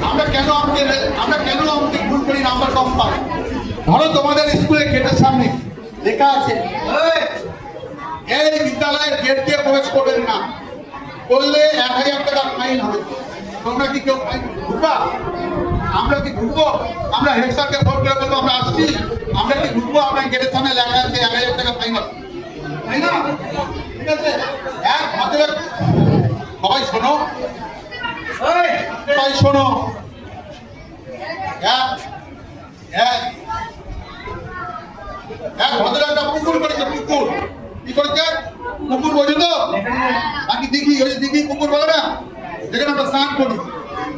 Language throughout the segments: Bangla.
আমরা কেন আমাকে ভুল করি নাম্বার কম পাই? ধরো তোমাদের স্কুলে গেটের সামনে লেখা আছে এই বিদ্যালয়ের গেট দিয়ে প্রবেশ করবেন না, করলে 1000 টাকা ফাইন হবে। তোমরা কি কেউ ঢুকবা? আমরা কি ঢুকবো? আমরা হেড স্যারকে ফোন করে বলবো আমরা আসছি, আমরা কি ঢুকবো? আপনার গেটের সামনে লেখা আছে 1000 টাকা ফাইন হবে, তাই না? ঠিক আছে, এক ভদ্রলোক, সবাই শোনো, সবাই শোনো, এক ভদ্রলোক একটা পুকুর করেছে। পুকুর কি করেছে? পুকুর বোঝো তো নাকি? দিঘি, ওই দিঘি পুকুর বলে না, যেখানে আমরা স্নান করি।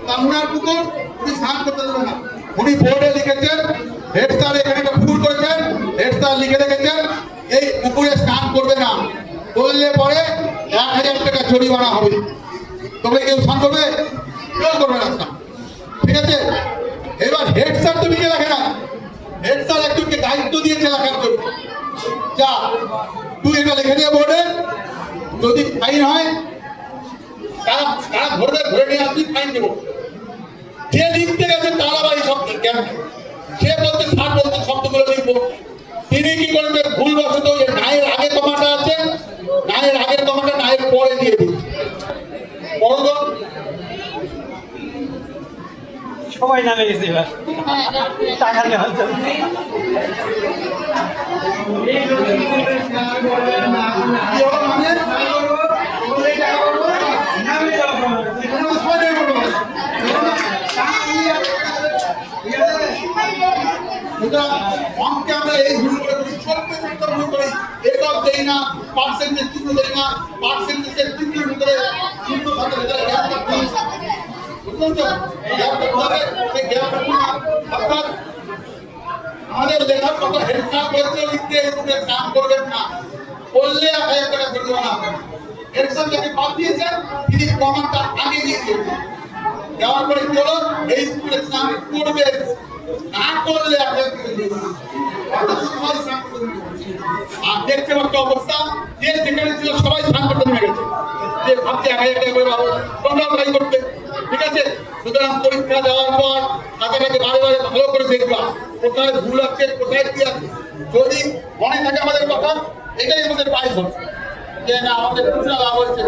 তা উনার পুকুর, উনি স্নান করতে দেবেন না। উনি বোর্ডে লিখেছেন, হেড স্যার এখানে একটা পুকুর করেছেন, হেড স্যার লিখে রেখেছেন এই পুকুরে স্নান করবে না, করলে পরে 1000 টাকা জরিমানা হবে। তবে কেউ স্নান করবে? কেউ করবে না স্নান। ঠিক আছে, এবার হেড স্যার তো লিখে রাখে না, হেড স্যার একজনকে দায়িত্ব দিয়েছে লেখার জন্য, যা তুই এটা লিখে দিয়ে বোর্ডে, যদি ফাইন হয় তারা ধরবে, ধরে নিয়ে আসবি, ফাইন দেবো। যে লিখতে গেছে তার আবার এই শব্দ কেন? সে বলতে স্যার বলতে শব্দগুলো লিখবো, তিনি কি করবে? ভুলবশত নায়ের আগে কমাটা আছে, নায়ের আগের কমাটা নায়ের পরে দিয়ে দিই। সবাই নামে গেছে এবার টাকা নেওয়ার জন্য। অঙ্কে আমরা এই ভুল করে করি, ছোট্ট ভুল করি, একক দেই না, পার্সেন্টেজ চিহ্ন দেই না, পার্সেন্টেজের চিহ্নের ভিতরে চিহ্ন থাকে, ভিতরে গ্যাপ রাখতে হবে। বুঝলেন তো? গ্যাপ রাখতে হবে, সেই গ্যাপ রাখুন না। অর্থাৎ আমাদের লেখার কথা হেড স্যার বলতে লিখতে এরকম কাম করবেন না, বললে 1000 টাকা জরিমানা হবে। হেড স্যার যাকে পাঠিয়েছেন তিনি কমান্ডটা আগে দিয়েছেন, দেওয়ার পরে কি হলো? এই স্কুলে স্নান করবে, না করলে 1000 টাকা জরিমানা। আর দেখতে পাচ্ছ অবস্থা, যে যেখানে ছিল সবাই স্নান করতে নেমে গেছে, যে ভাবছে 1000 টাকা করে পাবো, তোমরা ট্রাই করতে। ঠিক আছে, সুতরাং পরীক্ষা দেওয়ার পর তাকে বারে বারে ভালো করে দেখবা কোথায় ভুল আছে, কোথায় কি আছে। যদি মনে থাকে আমাদের কথা, এটাই আমাদের পাইস, যে না আমাদের লাভ হচ্ছে।